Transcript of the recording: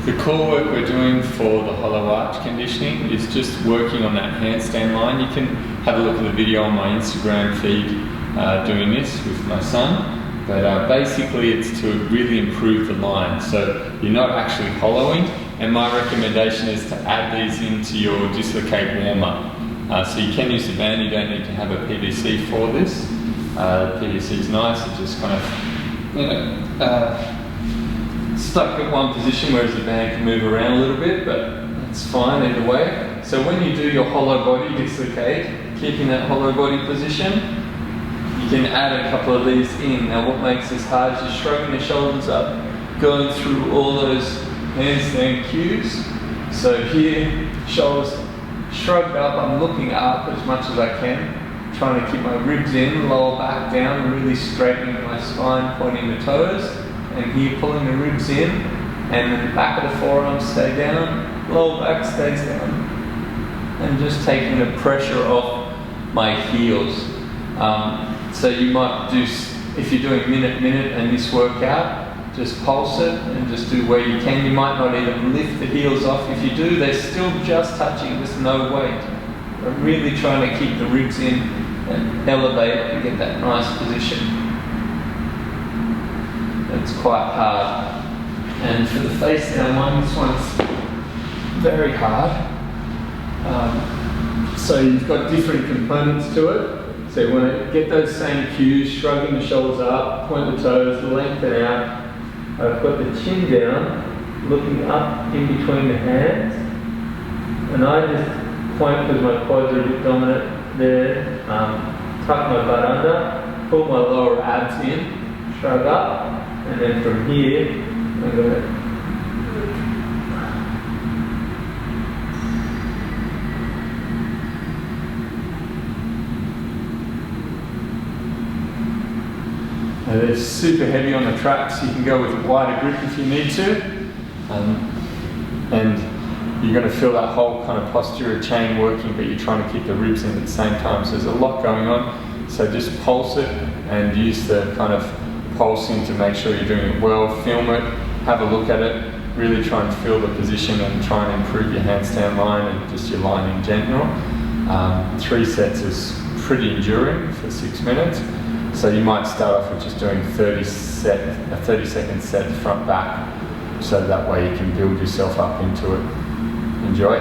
The core work we're doing for the hollow arch conditioning is just working on that handstand line. You can have a look at the video on my Instagram feed doing this with my son. But basically it's to really improve the line. So you're not actually hollowing, and my recommendation is to add these into your dislocate warm-up. So you can use the band, you don't need to have a PVC for this. PVC is nice, it just kind of, stuck at one position, whereas the band can move around a little bit, but it's fine either way. So when you do your hollow body dislocate, keeping that hollow body position, you can add a couple of these in. Now what makes this hard is just shrugging the shoulders up, going through all those handstand cues. So here, shoulders shrugged up, I'm looking up as much as I can, trying to keep my ribs in, lower back down, really straightening my spine, pointing the toes. And here pulling the ribs in, and then the back of the forearms stay down, lower back stays down. And just taking the pressure off my heels. So you might do, if you're doing minute and this workout, just pulse it and just do where you can. You might not even lift the heels off. If you do, they're still just touching, just no weight. But really trying to keep the ribs in and elevate and get that nice position. It's quite hard. And for the face down one, this one's very hard. So you've got different components to it. So you want to get those same cues, shrugging the shoulders up, point the toes, lengthen out. I've got the chin down, looking up in between the hands. And I just point because my quads are a bit dominant there. Tuck my butt under, pull my lower abs in, shrug up. And then from here, I'm going to they're super heavy on the traps. You can go with a wider grip if you need to. And you're going to feel that whole kind of posterior chain working, but you're trying to keep the ribs in at the same time. So there's a lot going on. So just pulse it and use the kind of pulsing to make sure you're doing it well. Film it, have a look at it, really try and feel the position and try and improve your handstand line and just your line in general. 3 sets is pretty enduring for 6 minutes. So you might start off with just doing a 30-second set front back, so that way you can build yourself up into it. Enjoy.